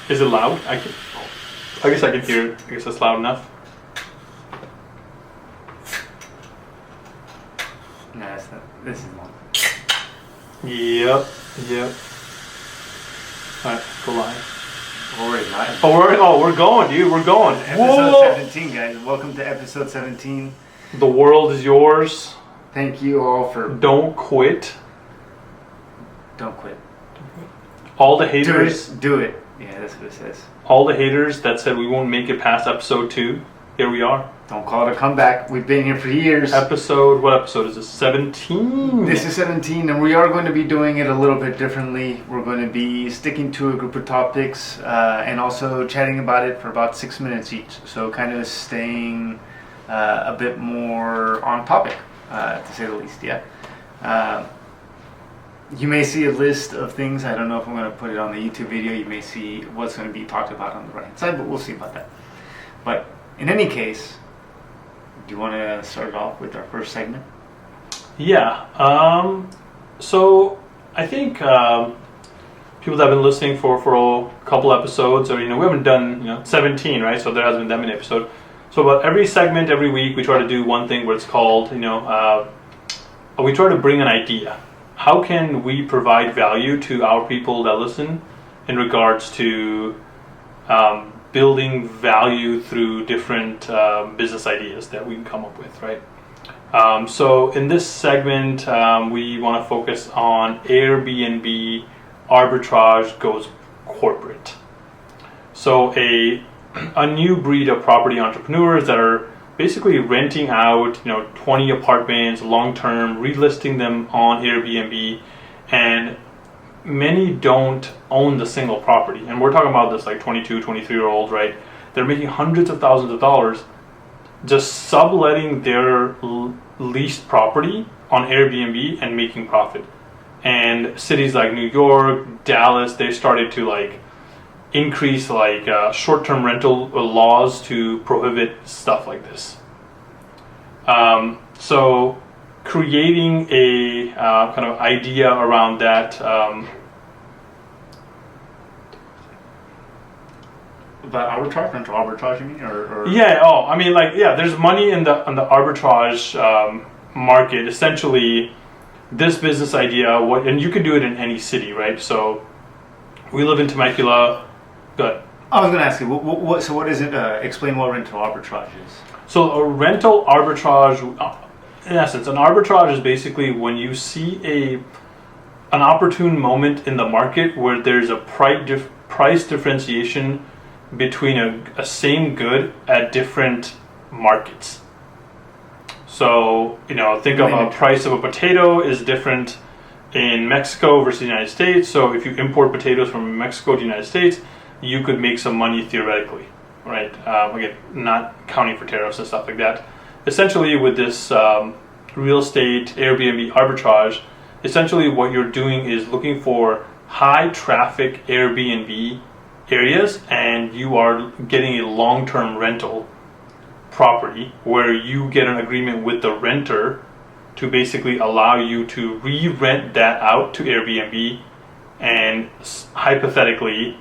Is it loud? I guess I can hear it. I guess it's loud enough. No, that's not. This is not. Yep. Alright, go live. We're already live. We're going, dude. We're going. Episode 17, guys. Welcome to episode 17. The world is yours. Thank you all for... Don't quit. Don't quit. All the haters... Do it. Yeah, that's what it says. All the haters that said we won't make it past episode 2, here we are. Don't call it a comeback. We've been here for years. What episode is this? 17? This is 17, and we are going to be doing it a little bit differently. We're going to be sticking to a group of topics and also chatting about it for about 6 minutes each. So kind of staying a bit more on topic, to say the least, yeah. You may see a list of things. I don't know if I'm going to put it on the YouTube video. You may see what's going to be talked about on the right side, but we'll see about that. But in any case, do you want to start it off with our first segment? Yeah. So I think people that have been listening for a couple episodes, or we haven't done 17, right? So there hasn't been that many episodes. So about every segment, every week, we try to do one thing where it's called, we try to bring an idea. How can we provide value to our people that listen in regards to building value through different business ideas that we can come up with, right? So in this segment, we want to focus on Airbnb arbitrage goes corporate. So a new breed of property entrepreneurs that are basically renting out 20 apartments long-term, relisting them on Airbnb, and many don't own the single property. And we're talking about this like 22, 23-year-olds, right? They're making hundreds of thousands of dollars just subletting their leased property on Airbnb and making profit. And cities like New York, Dallas, they started to increase short-term rental laws to prohibit stuff like this. So creating a kind of idea around that. About arbitrage, rental arbitrage, you mean, or? Yeah. Oh, I mean, there's money in the arbitrage market. Essentially, this business idea, and you can do it in any city, right? So we live in Temecula. Good. I was going to ask you, what is it? Explain what rental arbitrage is. So a rental arbitrage, in essence, an arbitrage is basically when you see an opportune moment in the market where there's a price differentiation between a same good at different markets. So, think of a price of a potato is different in Mexico versus the United States. So if you import potatoes from Mexico to the United States, you could make some money theoretically, right? Again, not counting for tariffs and stuff like that. Essentially, with this real estate Airbnb arbitrage, essentially what you're doing is looking for high traffic Airbnb areas, and you are getting a long-term rental property where you get an agreement with the renter to basically allow you to re-rent that out to Airbnb, and hypothetically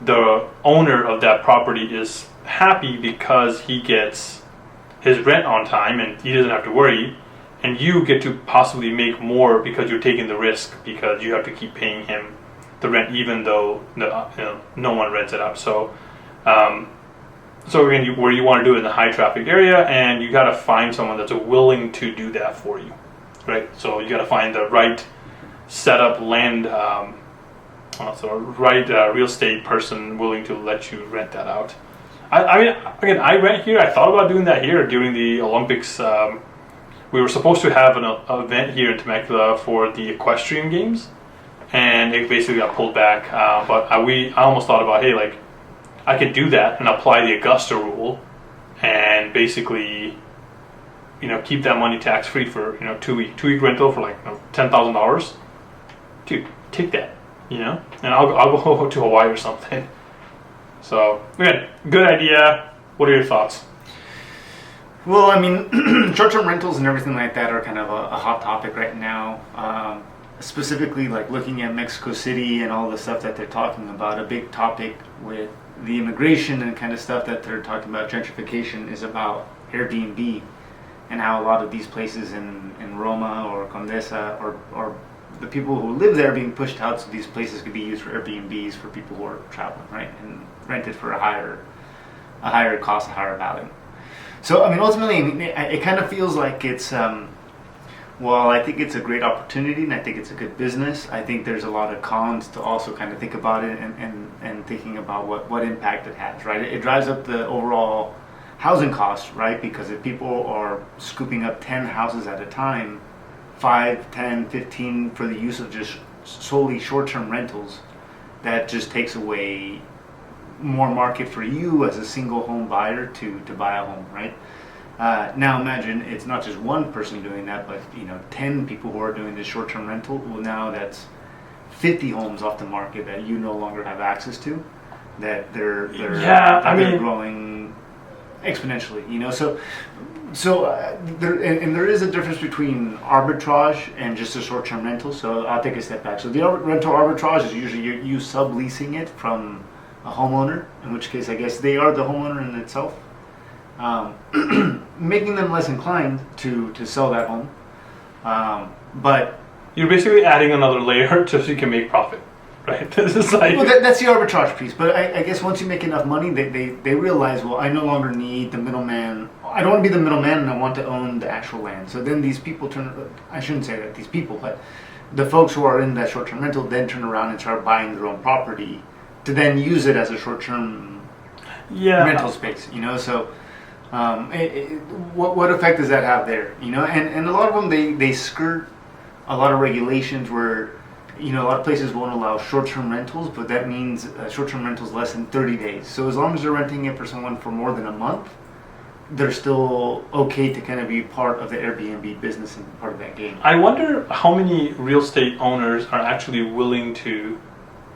the owner of that property is happy because he gets his rent on time and he doesn't have to worry, and you get to possibly make more because you're taking the risk because you have to keep paying him the rent even though no one rents it out. So again, where you want to do it in the high traffic area, and you got to find someone that's willing to do that for you, right? So you got to find the right setup land real estate person willing to let you rent that out. I mean, again, I rent here. I thought about doing that here during the Olympics. We were supposed to have an event here in Temecula for the equestrian games, and it basically got pulled back. But I almost thought about, hey, I could do that and apply the Augusta rule, and basically, keep that money tax free for 2 week rental for $10,000. Dude, take that. And I'll go to Hawaii or something. So, again, good idea. What are your thoughts? Well, I mean, short-term rentals and everything like that are kind of a hot topic right now. specifically like looking at Mexico City and all the stuff that they're talking about, a big topic with the immigration and kind of stuff that they're talking about, gentrification, is about Airbnb and how a lot of these places in Roma or Condesa or the people who live there being pushed out, so these places could be used for Airbnbs for people who are traveling, right, and rented for a higher cost, a higher value. So I mean, ultimately, it kind of feels like it's well, I think it's a great opportunity, and I think it's a good business. I think there's a lot of cons to also kind of think about it and thinking about what impact it has, right? It drives up the overall housing costs, right? Because if people are scooping up 10 houses at a time, 5, 10, 15 for the use of just solely short-term rentals, that just takes away more market for you as a single home buyer to buy a home, right? Now imagine it's not just one person doing that, but 10 people who are doing this short-term rental. Well, now that's 50 homes off the market that you no longer have access to. That they're growing exponentially. There is a difference between arbitrage and just a short-term rental. So I'll take a step back. So the rental arbitrage is usually you subleasing it from a homeowner, in which case I guess they are the homeowner in itself. Making them less inclined to sell that home, but you're basically adding another layer just so you can make profit, right? This is like, well, that's the arbitrage piece. But I guess once you make enough money, they realize, well, I no longer need the middleman. I don't want to be the middleman, and I want to own the actual land. So then these people I shouldn't say that these people, but the folks who are in that short-term rental then turn around and start buying their own property to then use it as a short-term rental space. So. What effect does that have there? And a lot of them they skirt a lot of regulations where a lot of places won't allow short-term rentals, but that means short-term rentals less than 30 days. So as long as they're renting it for someone for more than a month, they're still okay to kind of be part of the Airbnb business and part of that game. I wonder how many real estate owners are actually willing to,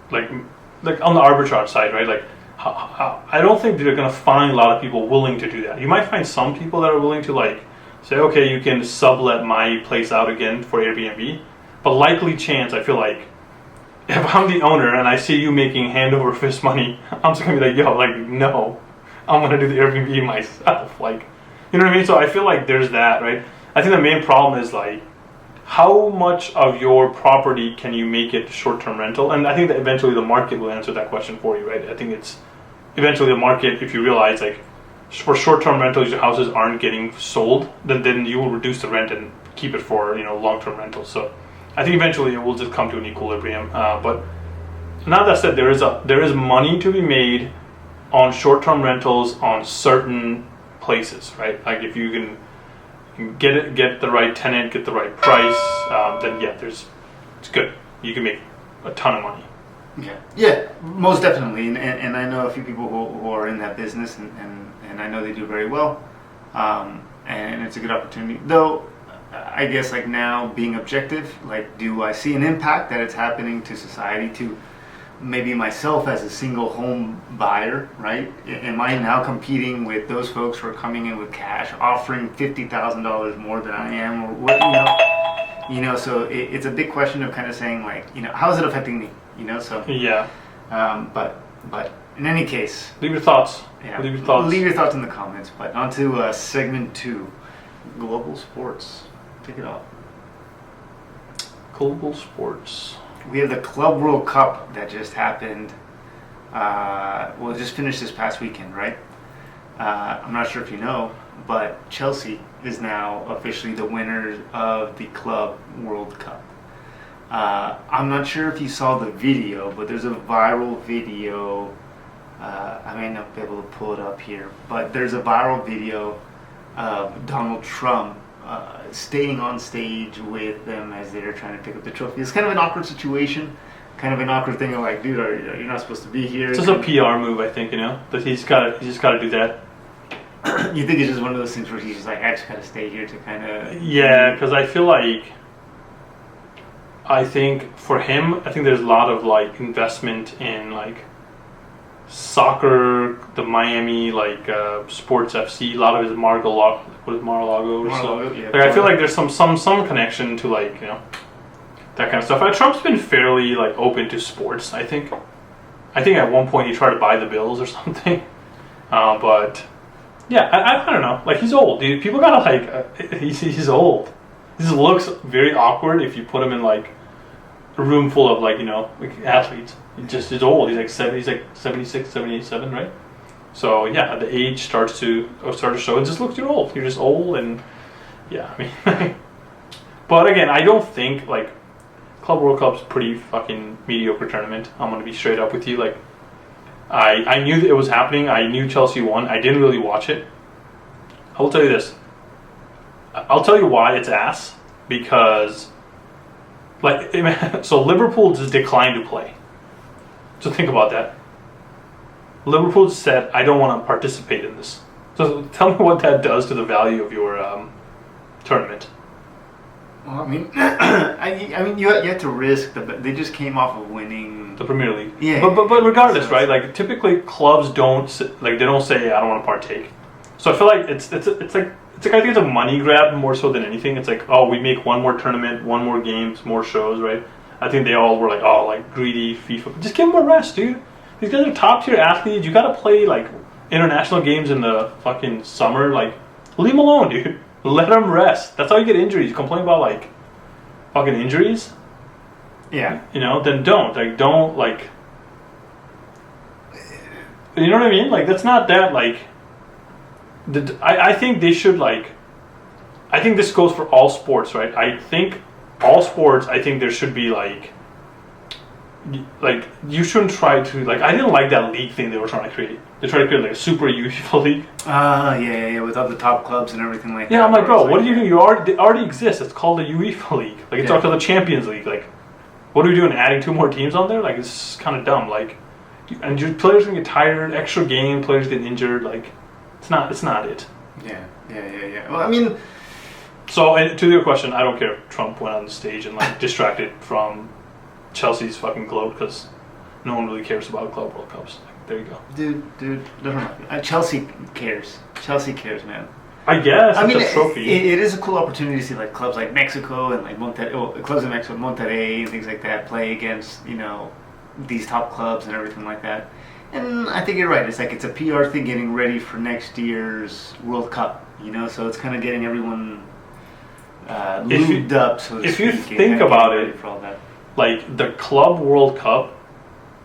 like on the arbitrage side, right? Like, I don't think they're going to find a lot of people willing to do that. You might find some people that are willing to say, okay, you can sublet my place out again for Airbnb. But likely chance, I feel like, if I'm the owner and I see you making hand over fist money, I'm just going to be like, no, I'm going to do the Airbnb myself. You know what I mean? So I feel like there's that, right? I think the main problem is how much of your property can you make it short-term rental? And I think that eventually the market will answer that question for you, right? I think it's eventually the market, if you realize for short-term rentals your houses aren't getting sold, then you will reduce the rent and keep it for long-term rentals. So I think eventually it will just come to an equilibrium. But now that said, there is money to be made on short-term rentals on certain places, right? Like if you can get the right tenant, get the right price, then it's good. You can make a ton of money. Yeah, most definitely, and I know a few people who are in that business, and I know they do very well, and it's a good opportunity. Though, I guess now being objective, do I see an impact that it's happening to society, to maybe myself as a single home buyer, right? Am I now competing with those folks who are coming in with cash, offering $50,000 more than I am, or what? So it's a big question of kind of saying how is it affecting me? So yeah. But in any case, leave your thoughts. Yeah, leave your thoughts. Leave your thoughts in the comments. But on to segment 2, global sports. Take it off. Global sports. We have the Club World Cup that just happened. It just finished this past weekend, right? I'm not sure if you know, but Chelsea is now officially the winners of the Club World Cup. I'm not sure if you saw the video, but there's a viral video. I may not be able to pull it up here, but there's a viral video of Donald Trump staying on stage with them as they're trying to pick up the trophy. It's kind of an awkward situation, kind of an awkward thing of dude, you're not supposed to be here. It's just a PR move, I think, that he's just got to do that. You think it's just one of those things where he's just I just got to stay here to kind of... Yeah, because I feel I think for him, there's a lot of investment in soccer, the Miami Sports FC. A lot of his Mar-a-Lago or so. Yeah, I feel like there's some connection to that kind of stuff. Trump's been fairly like open to sports. I think at one point he tried to buy the Bills or something, but yeah, I don't know. Like he's old, dude. People gotta like he's old. This looks very awkward if you put him in like a room full of like athletes. He's old. He's like 76, 78, 7, right? So yeah, the age starts to show. It just looks you're old. You're just old, and yeah, I mean. But again, I don't think like Club World Cup's pretty fucking mediocre tournament. I'm gonna be straight up with you. Like, I knew that it was happening. I knew Chelsea won. I didn't really watch it. I will tell you this. I'll tell you why it's ass. Because, like, so Liverpool just declined to play. So think about that. Liverpool just said, I don't want to participate in this. So tell me what that does to the value of your tournament. Well, I mean, I mean, you have to risk they just came off of winning the Premier League. Yeah. But regardless, right? Like typically clubs don't they don't say I don't want to partake. So I feel like it's like I think it's a money grab more so than anything. It's like, oh, we make one more tournament, one more games, more shows, right? I think they all were like, oh, like greedy FIFA. Just give them a rest, dude. These guys are top tier athletes. You gotta play like international games in the fucking summer. Like, leave them alone, dude. Let them rest. That's how you get injuries. You complain about like fucking injuries. Yeah. Then don't like. You know what I mean? Like that's not that like. I think they should like. I think this goes for all sports, right? I think all sports. I think there should be like you shouldn't try to like. I didn't like that league thing they were trying to create. They tried to create like a super UEFA league. Yeah, with all the top clubs and everything like that. Yeah, I'm like, bro, what do you do? They already exist. It's called the UEFA league. Like it's called the Champions League. Like, what are we doing? Adding 2 more teams on there? Like it's kind of dumb. Like, and your players gonna get tired. Extra game, players get injured. Like, it's not it. Yeah. Well, I mean, so and to your question, I don't care if Trump went on the stage and like distracted from Chelsea's fucking globe because no one really cares about Club World Cups. Like, there you go, dude. Chelsea cares. Chelsea cares, man. I guess. I mean, a trophy. It is a cool opportunity to see like clubs like Mexico and like clubs in Mexico, Monterrey and things like that play against these top clubs and everything like that. And I think you're right. It's like it's a PR thing getting ready for next year's World Cup. So it's kind of getting everyone lubed up. So to if speak, you think about it, for all that. Like the Club World Cup,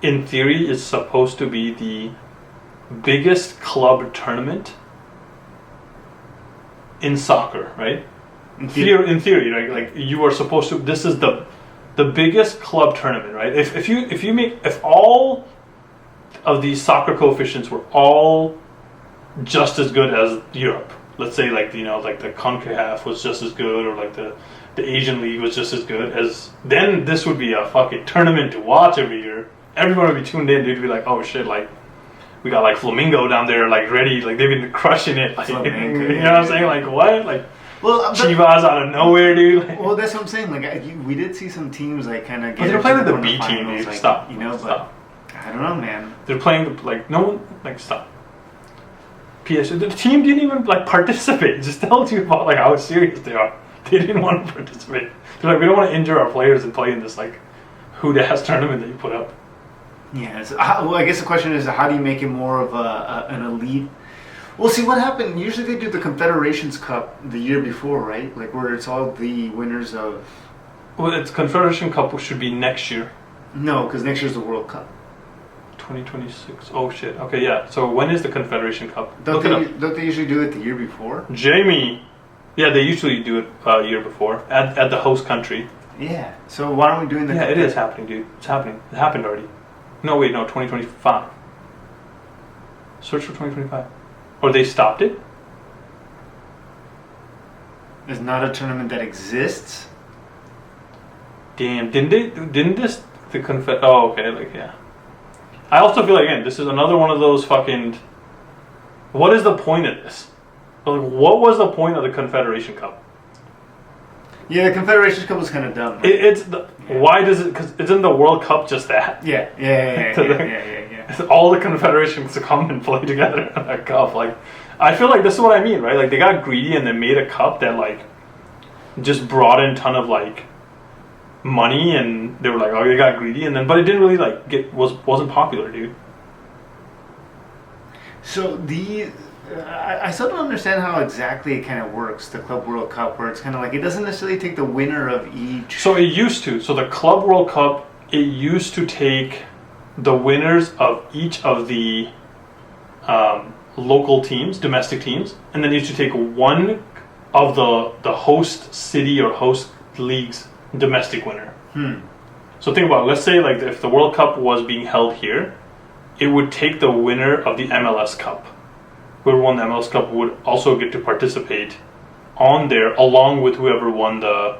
in theory, is supposed to be the biggest club tournament in soccer, right? In theory, right? Like you are supposed to. This is the biggest club tournament, right? If all of these soccer coefficients were all just as good as Europe, let's say like the CONCACAF was just as good, or like the Asian League was just as good as, then this would be a fucking tournament to watch every year. Everyone would be tuned in. They'd be like, oh shit, like we got like Flamingo down there, like ready, like they've been crushing it. Like, Flamingo, you know what I'm saying? Like what? Like Chivas out of nowhere, dude. Like, well, that's what I'm saying. Like we did see some teams like kind of. They're playing with the B team, dude. Like, stop. But I don't know, man. They're playing like no one. Like stop. PS. The team didn't even like participate. It just tells you about like how serious they are. They didn't want to participate. They're like, we don't want to injure our players and play in this like hood-ass tournament that you put up. Yeah. So, well, I guess the question is, how do you make it more of an elite? Well, see what happened. Usually they do the Confederations Cup the year before, right? Like where it's all the winners of. Well, it's Confederation Cup should be next year. No, because next year's the World Cup. 2026. Oh shit. Okay, yeah. So when is the Confederation Cup? Don't they usually do it the year before? Jamie. Yeah, they usually do it a year before at the host country. Yeah. So why aren't we doing that? Yeah, it is happening, dude. It's happening. It happened already. No, wait, no, 2025. Search for 2025. Or they stopped it? It's not a tournament that exists. Damn, didn't this the oh, okay, like yeah. I also feel like, again, this is another one of those fucking, what is the point of this? Like, what was the point of the Confederation Cup? Yeah, the Confederation Cup was kind of dumb. Right? Why does it? Because isn't the World Cup just that? Yeah. All the confederations to come and play together in that cup. Like, I feel like this is what I mean, right? Like, they got greedy and they made a cup that like just brought in a ton of like money, and they were like, oh, they got greedy, and then but it didn't really like wasn't popular, dude. So I still don't understand how exactly it kind of works, the Club World Cup, where it's kind of like it doesn't necessarily take the winner of each. So it used to. So the Club World Cup, it used to take the winners of each of the local teams, domestic teams, and then it used to take one of the host city or host league's domestic winner. So think about it. Let's say like if the World Cup was being held here, it would take the winner of the MLS Cup. Whoever won the MLS Cup would also get to participate on there, along with whoever won the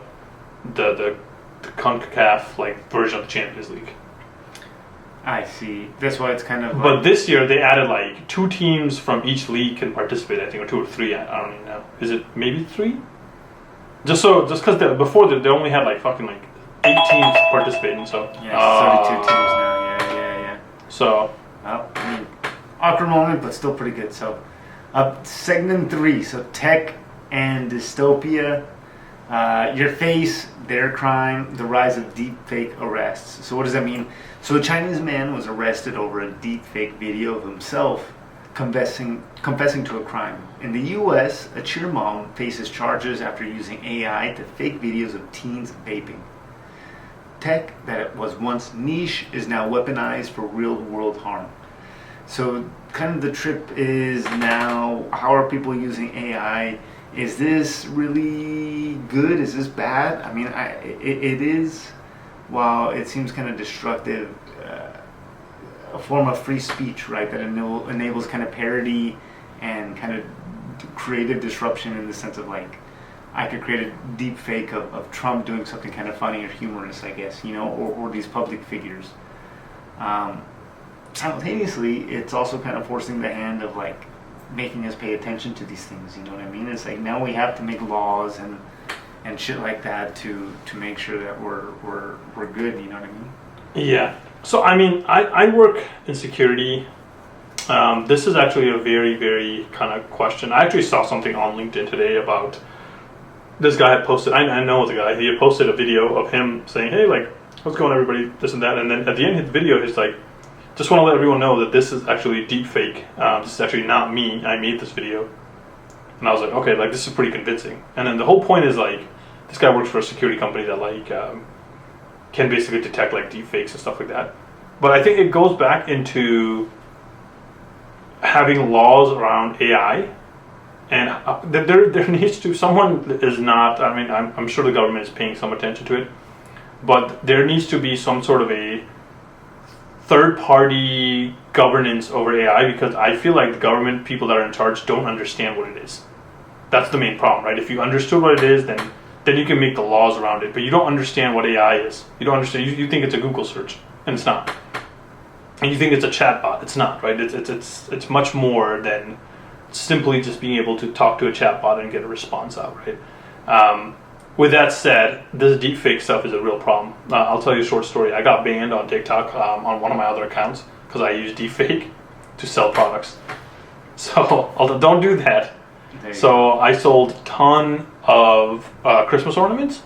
CONCACAF like version of the Champions League. I see. That's why it's kind of. But this year they added like 2 teams from each league can participate. I think, or 2 or 3. I don't even know. Is it maybe 3? Just because before they only had like fucking like 8 teams participating. So yeah, 32 teams now. Yeah. So. Well, I mean, awkward moment, but still pretty good. So, segment 3. So, tech and dystopia. Your face, their crime, the rise of deepfake arrests. So, what does that mean? So, a Chinese man was arrested over a deepfake video of himself confessing to a crime. In the U.S., a cheer mom faces charges after using AI to fake videos of teens vaping. Tech that was once niche is now weaponized for real-world harm. So kind of the trip is now, how are people using AI? Is this really good? Is this bad? I mean, it is, while it seems kind of destructive, a form of free speech, right? That enables kind of parody and kind of creative disruption in the sense of like, I could create a deep fake of Trump doing something kind of funny or humorous, I guess, or these public figures. Simultaneously, it's also kind of forcing the hand of like making us pay attention to these things. You know what I mean? It's like now we have to make laws and shit like that to make sure that we're good. You know what I mean? Yeah. So I mean, I work in security. This is actually a very, very kind of question. I actually saw something on LinkedIn today about this guy had posted. I know the guy. He had posted a video of him saying, "Hey, like, what's going on, everybody? This and that." And then at the end of the video, he's like, "Just want to let everyone know that this is actually deep fake. This is actually not me. I made this video." And I was like, "Okay, like this is pretty convincing." And then the whole point is like, this guy works for a security company that like can basically detect like deep fakes and stuff like that. But I think it goes back into having laws around AI. And there needs to, someone is not, I mean, I'm sure the government is paying some attention to it, but there needs to be some sort of a third-party governance over AI, because I feel like the government people that are in charge don't understand what it is. That's the main problem, right? If you understood what it is, then you can make the laws around it, but you don't understand what AI is. You don't understand, you think it's a Google search, and it's not. And you think it's a chatbot, it's not, right? It's much more than simply just being able to talk to a chatbot and get a response out, right? With that said, this deepfake stuff is a real problem. I'll tell you a short story. I got banned on TikTok on one of my other accounts because I used deepfake to sell products. So don't do that. So I sold a ton of Christmas ornaments.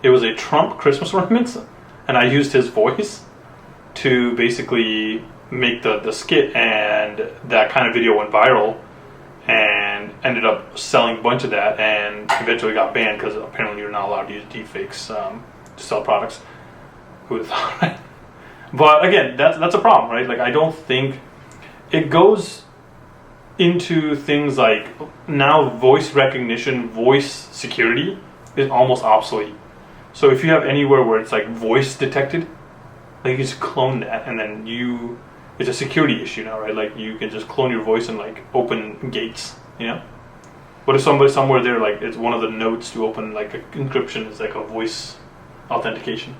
It was a Trump Christmas ornaments, and I used his voice to basically make the skit, and that kind of video went viral and ended up selling a bunch of that, and eventually got banned because apparently you're not allowed to use deepfakes to sell products. Who would have thought, right? But again, that's a problem, right? Like, I don't think it goes into things like now voice recognition, voice security is almost obsolete. So if you have anywhere where it's like voice detected, like you just clone that, and then it's a security issue now, right? Like you can just clone your voice and like open gates, you know? What if somebody somewhere there, like it's one of the nodes to open like a encryption is like a voice authentication?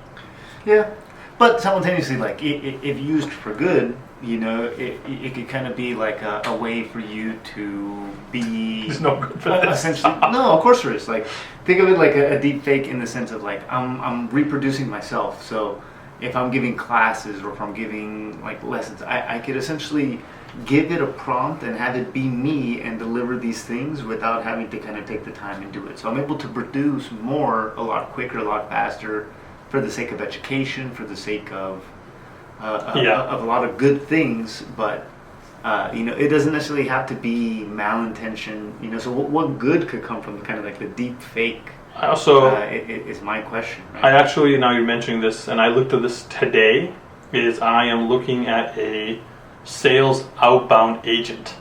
Yeah, but simultaneously, like if used for good, it could kind of be like a way for you to be. There's no good for this. Essentially, no, of course there is. Like think of it like a deep fake in the sense of like I'm reproducing myself. So if I'm giving classes or if I'm giving like lessons, I could essentially give it a prompt and have it be me and deliver these things without having to kind of take the time and do it. So I'm able to produce more, a lot quicker, a lot faster, for the sake of education, for the sake of Yeah. of a lot of good things, but it doesn't necessarily have to be malintention. So what good could come from kind of like the deep fake? I also, Is my question. Right? I actually, now you're mentioning this, and I looked at this today, is I am looking at a sales outbound agent.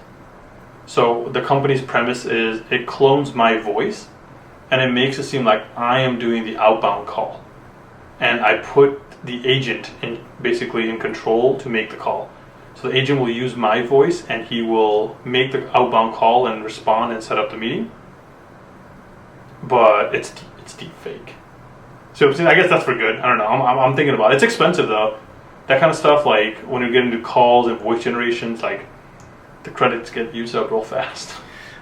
So the company's premise is it clones my voice, and it makes it seem like I am doing the outbound call. And I put the agent basically in control to make the call. So the agent will use my voice, and he will make the outbound call and respond and set up the meeting. But it's deep fake. So I guess that's for good. I don't know. I'm thinking about it. It's expensive though. That kind of stuff, like when you get into calls and voice generations, like the credits get used up real fast.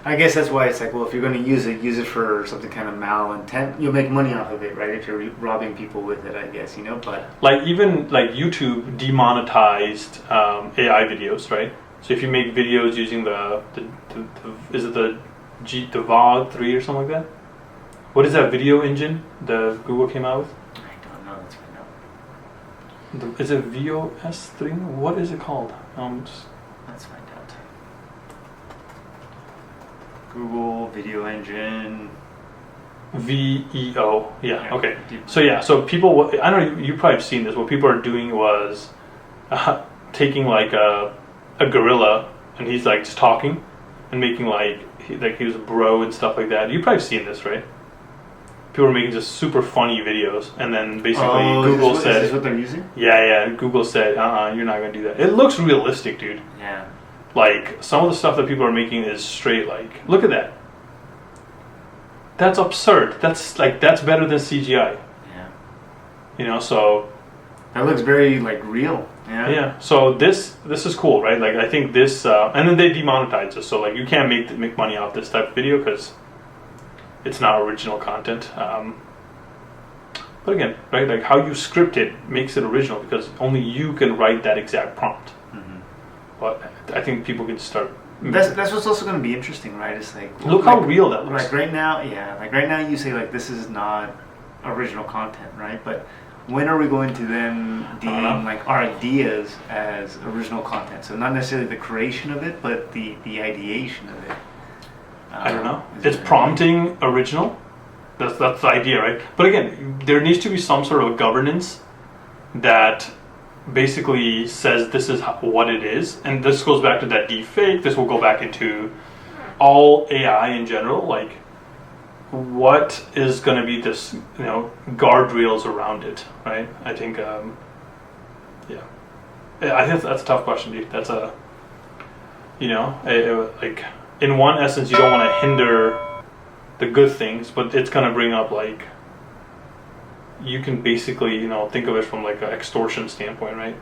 I guess that's why it's like, well, if you're going to use it for something kind of malintent. You'll make money off of it, right? If you're robbing people with it, I guess, But like even like YouTube demonetized AI videos, right? So if you make videos using the is it the VOD 3 or something like that? What is that video engine the Google came out with? I don't know. Let's find out. Is it VOS 3? What is it called? Let's find out. Google Video Engine. VEO. Yeah. Okay. Deep. So people, I don't know. You probably have seen this. What people are doing was taking like a gorilla, and he's like just talking and making like he was a bro and stuff like that. You've probably seen this, right? People are making just super funny videos, and then basically Google said, "Is this what they're using?" Yeah. Google said, you're not gonna do that. It looks realistic, dude. Yeah. Like some of the stuff that people are making is straight like, look at that. That's absurd. That's better than CGI. Yeah. So that looks very like real. Yeah. Yeah. So this is cool, right? Like I think this, and then they demonetize this, so like you can't make money off this type of video because it's not original content. But again, right? Like how you script it makes it original because only you can write that exact prompt. Mm-hmm. But I think people can start. That's what's also going to be interesting, right? It's like look how real that looks. Like right now, you say like this is not original content, right? But when are we going to then deem like our ideas as original content? So not necessarily the creation of it, but the ideation of it. I don't know. It's prompting original. That's the idea, right? But again, there needs to be some sort of governance that basically says this is what it is, and this goes back to that deep fake. This will go back into all AI in general. Like, what is going to be this, guardrails around it, right? I think, I think that's a tough question, dude. That's like in one essence, you don't want to hinder the good things, but it's going to bring up like. You can basically, think of it from like an extortion standpoint, right?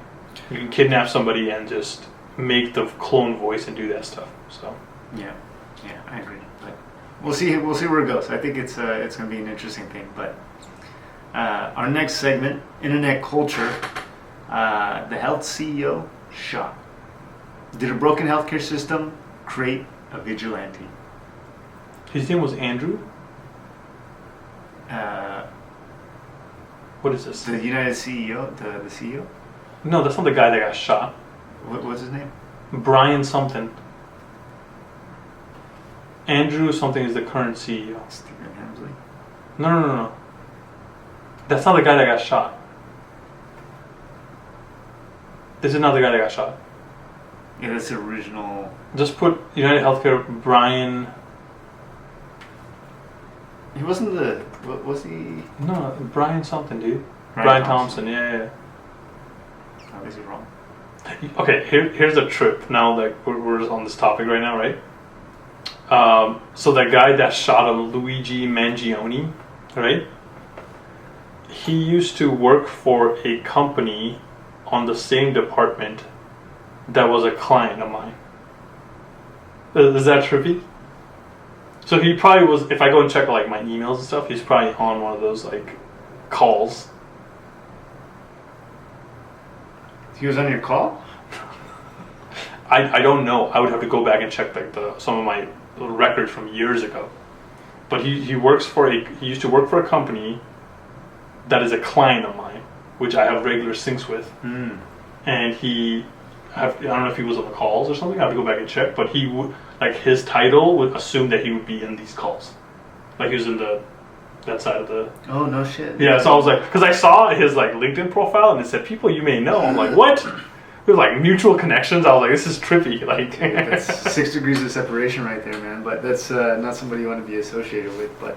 You can kidnap somebody and just make the clone voice and do that stuff. So yeah, I agree. But we'll see where it goes. I think it's going to be an interesting thing. But our next segment, internet culture, the health CEO shot. Did a broken healthcare system create a vigilante? His name was Andrew. What is this? The United CEO, the CEO? No, that's not the guy that got shot. What's his name? Brian something. Andrew something is the current CEO. Stephen Hemsley? No. That's not the guy that got shot. This is not the guy that got shot. Yeah, that's the original. Just put United Healthcare Brian. He wasn't was he? No, Brian something, dude. Brian Thompson. Yeah. Oh, is he wrong? Okay, here's a trip. Now that we're just on this topic right now, right? So that guy that shot him, Luigi Mangione, right? He used to work for a company on the same department that was a client of mine. Is that trippy? So he probably was, if I go and check like my emails and stuff, he's probably on one of those like calls. He was on your call? I don't know. I would have to go back and check like some of my records from years ago. But he used to work for a company that is a client of mine, which I have regular syncs with, and I don't know if he was on the calls or something. I have to go back and check, but he would like his title would assume that he would be in these calls, like he was in that side of the. Oh no shit. Yeah, so I was like, because I saw his like LinkedIn profile and it said people you may know. I'm like, what? It was like mutual connections. I was like, this is trippy. Like that's 6 degrees of separation right there, man. But that's not somebody you want to be associated with. But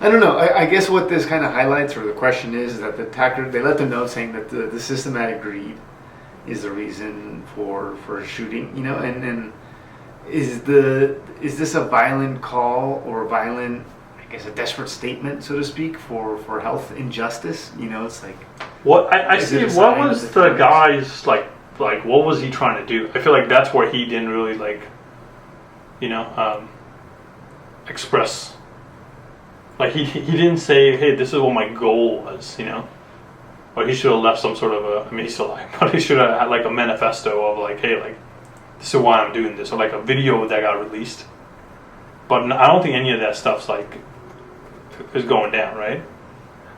I don't know. I guess what this kind of highlights, or the question is that the attacker, they let them know saying that the systematic greed is the reason for shooting, you know, and is this a violent call or a violent, I guess, a desperate statement, so to speak, for health injustice? You know, it's like what I see. What was the guy's like what was he trying to do? I feel like that's where he didn't really like, you know, express. Like he didn't say, hey, this is what my goal was, you know. But he should have left some sort of a, I mean, he's still alive, but he should have had like a manifesto of like, hey, like, this is why I'm doing this, or like a video that got released. But I don't think any of that stuff's like, is going down, right?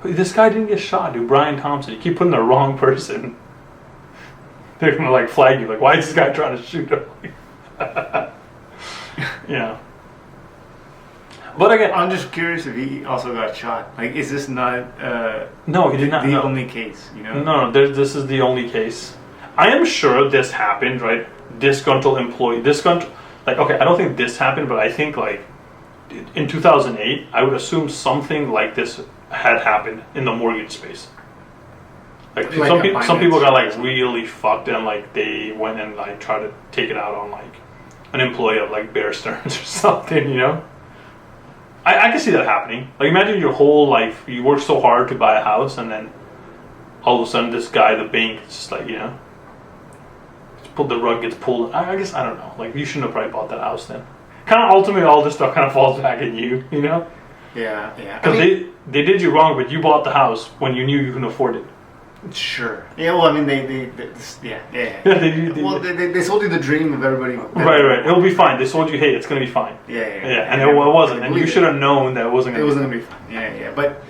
This guy didn't get shot, dude. Brian Thompson. You keep putting the wrong person. They're gonna like flag you, like, why is this guy trying to shoot him? Yeah. But again, I'm just curious if he also got shot. Like, is this not? No, he did not. The only case, you know. No, this is the only case. I am sure this happened, right? Disgruntled employee, like, okay, I don't think this happened, but I think like in 2008, I would assume something like this had happened in the mortgage space. Like some people got like really fucked and like they went and like tried to take it out on like an employee of like Bear Stearns or something, you know. I can see that happening. Like, imagine your whole life, you work so hard to buy a house, and then all of a sudden this guy, the bank, is just like, you know, the rug gets pulled. I guess, I don't know. Like, you shouldn't have probably bought that house then. Kind of ultimately all this stuff kind of falls back at you, you know? Yeah. Because they did you wrong, but you bought the house when you knew you couldn't afford it. Sure. Yeah, well, I mean, they they sold you the dream of everybody. Right. It'll be fine. They sold you, hey, it's going to be fine. Yeah. And it wasn't. And you should have known that it wasn't going to be fine. Yeah. But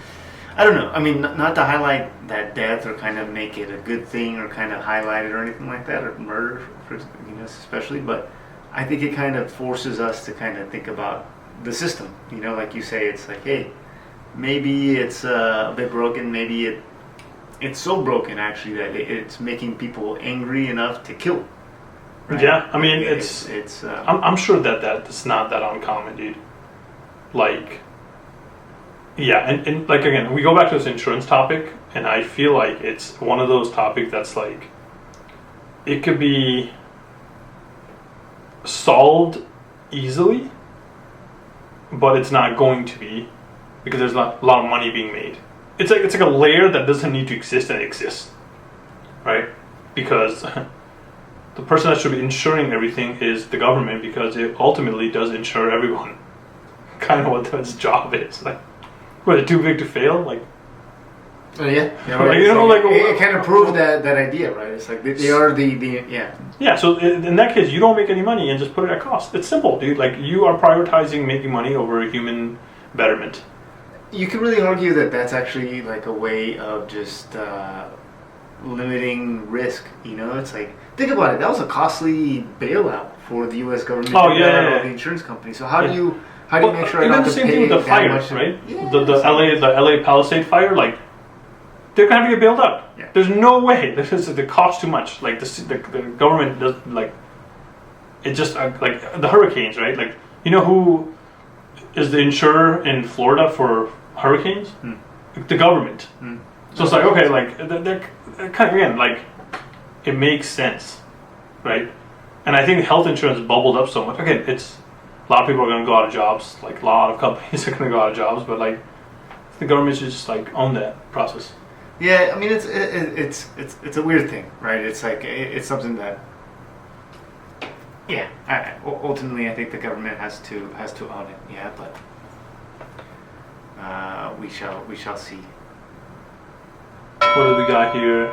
I don't know. I mean, not to highlight that death or kind of make it a good thing or kind of highlight it or anything like that, or murder, you know, especially. But I think it kind of forces us to kind of think about the system. You know, like you say, it's like, hey, maybe it's a bit broken. Maybe it's so broken actually that it's making people angry enough to kill. Right? Yeah, I mean I'm sure that's not that uncommon, dude. Like, yeah, and like again, we go back to this insurance topic, and I feel like it's one of those topics that's like, it could be solved easily, but it's not going to be, because there's a lot of money being made. It's like a layer that doesn't need to exist and exists, right? Because the person that should be insuring everything is the government, because it ultimately does insure everyone. Kind of what its job is. Like, was it too big to fail? Like, right. Like, you know, like it kind of proved that idea, right? It's like they are the yeah. Yeah. So in that case, you don't make any money and just put it at cost. It's simple, dude. Like, you are prioritizing making money over human betterment. You could really argue that that's actually like a way of just limiting risk. You know, it's like, think about it. That was a costly bailout for the U.S. government. Oh yeah. The insurance company. So how do you make sure I don't have the to same pay thing with the that fire, much? right? Yeah, the LA Palisade fire, like, they're gonna have to get bailed out. Yeah. There's no way. It costs too much. Like the government does, like, it just like the hurricanes, right? Like, you know who is the insurer in Florida for hurricanes? The government. So it's like, okay, like they're kind of, again, like, it makes sense, right? And I think health insurance bubbled up so much. Again, it's a lot of people are going to go out of jobs. Like, a lot of companies are going to go out of jobs, but like, the government should just like own that process. Yeah, I mean, it's a weird thing, right? It's like it's something that, yeah. Ultimately, I think the government has to own it. Yeah, but we shall see. What do we got here?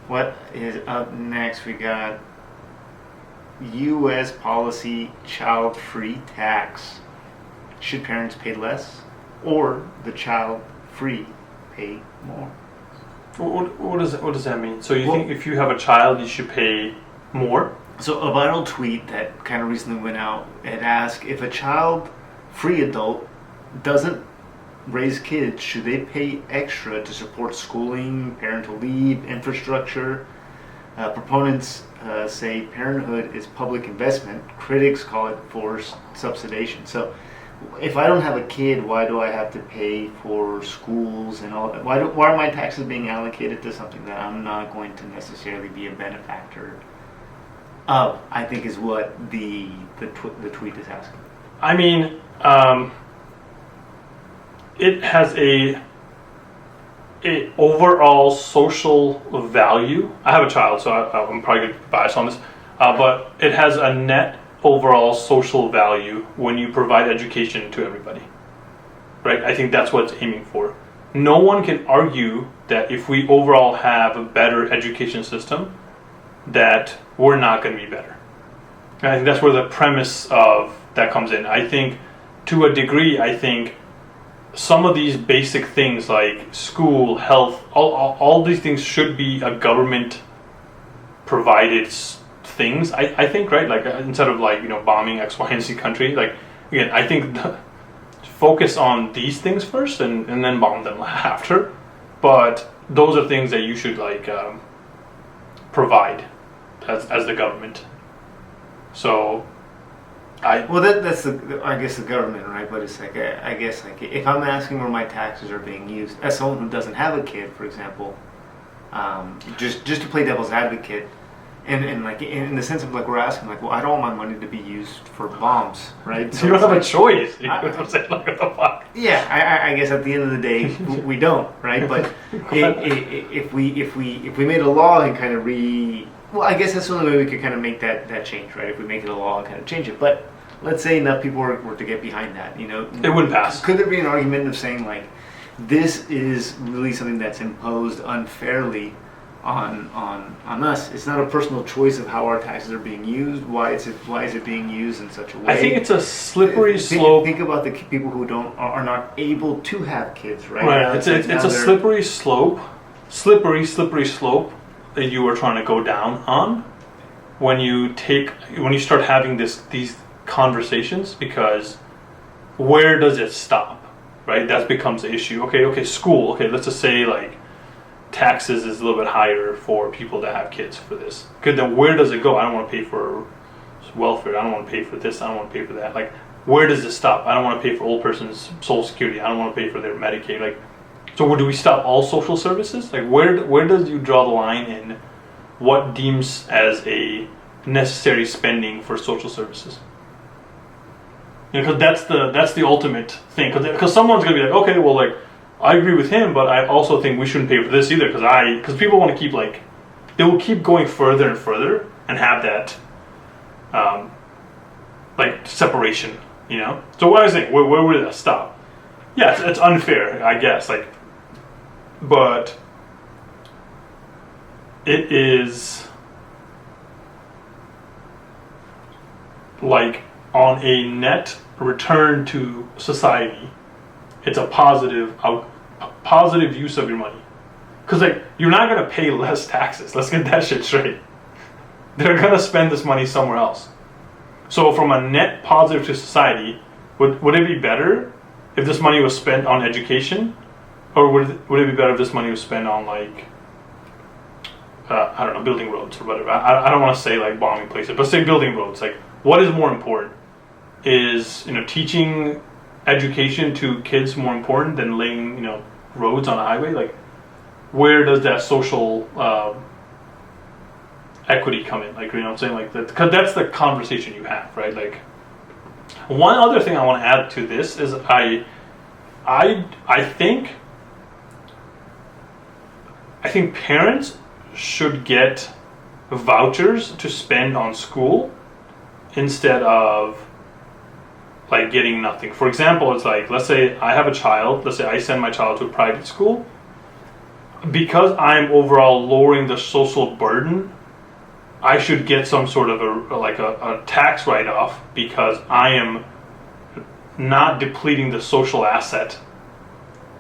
What is up next? We got U.S. policy child-free tax. Should parents pay less or the child free pay more. What does that mean? So you think if you have a child, you should pay more? So a viral tweet that kind of recently went out, it asked if a child-free adult doesn't raise kids, should they pay extra to support schooling, parental leave, infrastructure? Proponents say parenthood is public investment. Critics call it forced subsidization. So if I don't have a kid, why do I have to pay for schools and all that? Why are my taxes being allocated to something that I'm not going to necessarily be a benefactor of? I think is what the tweet is asking. I mean, it has a overall social value. I have a child, so I'm probably going to be biased on this, but it has a net overall social value when you provide education to everybody, right? I think that's what it's aiming for. No one can argue that if we overall have a better education system, that we're not going to be better. And I think that's where the premise of that comes in. I think, to a degree, I think some of these basic things like school, health, all these things should be a government provided things. I think, right? Like instead of bombing X, Y, and Z country. Like again, I think focus on these things first and then bomb them after. But those are things that you should provide as the government. So. That's I guess the government, right? But it's like I guess if I'm asking where my taxes are being used, as someone who doesn't have a kid, for example, just to play devil's advocate, and like in the sense of like we're asking like, well, I don't want my money to be used for bombs, right? So you don't have a choice. You know what I'm saying? Like what the fuck? Yeah, I guess at the end of the day we don't, right? But if we made a law and kind of well, I guess that's the only way we could kind of make that change, right? If we make it a law and kind of change it, but let's say enough people were to get behind that, it wouldn't pass. Could there be an argument of saying like, this is really something that's imposed unfairly on us? It's not a personal choice of how our taxes are being used. Why is it being used in such a way? I think it's a slippery slope. Think about the people who are not able to have kids, right? Right. It's a slippery slope. Slippery slope that you are trying to go down on when you start having these conversations, because where does it stop, right? That becomes the issue. Okay, school. Okay, let's just say like taxes is a little bit higher for people that have kids for this. Good, then where does it go? I don't want to pay for welfare. I don't want to pay for this. I don't want to pay for that. Like, where does it stop? I don't want to pay for old person's Social Security. I don't want to pay for their Medicaid. Like, so where do we stop all social services? Like, where does you draw the line in what deems as a necessary spending for social services? Because that's the ultimate thing. Because someone's gonna be like, okay, well, like I agree with him, but I also think we shouldn't pay for this either. Because people want to keep they will keep going further and further and have that separation. So what I think, where would that stop? Yeah, it's unfair, I guess. But it is on a net return to society, it's a positive use of your money. Because you're not gonna pay less taxes. Let's get that shit straight. They're gonna spend this money somewhere else. So from a net positive to society, would it be better if this money was spent on education, or would it be better if this money was spent on I don't know, building roads or whatever? I don't want to say bombing places, but say building roads. What is more important? Is teaching education to kids more important than laying roads on a highway? Where does that social equity come in? What I'm saying? Because that's the conversation you have, right? One other thing I want to add to this is I think parents should get vouchers to spend on school instead of getting nothing. For example, it's let's say I have a child, let's say I send my child to a private school. Because I'm overall lowering the social burden, I should get some sort of a tax write-off, because I am not depleting the social asset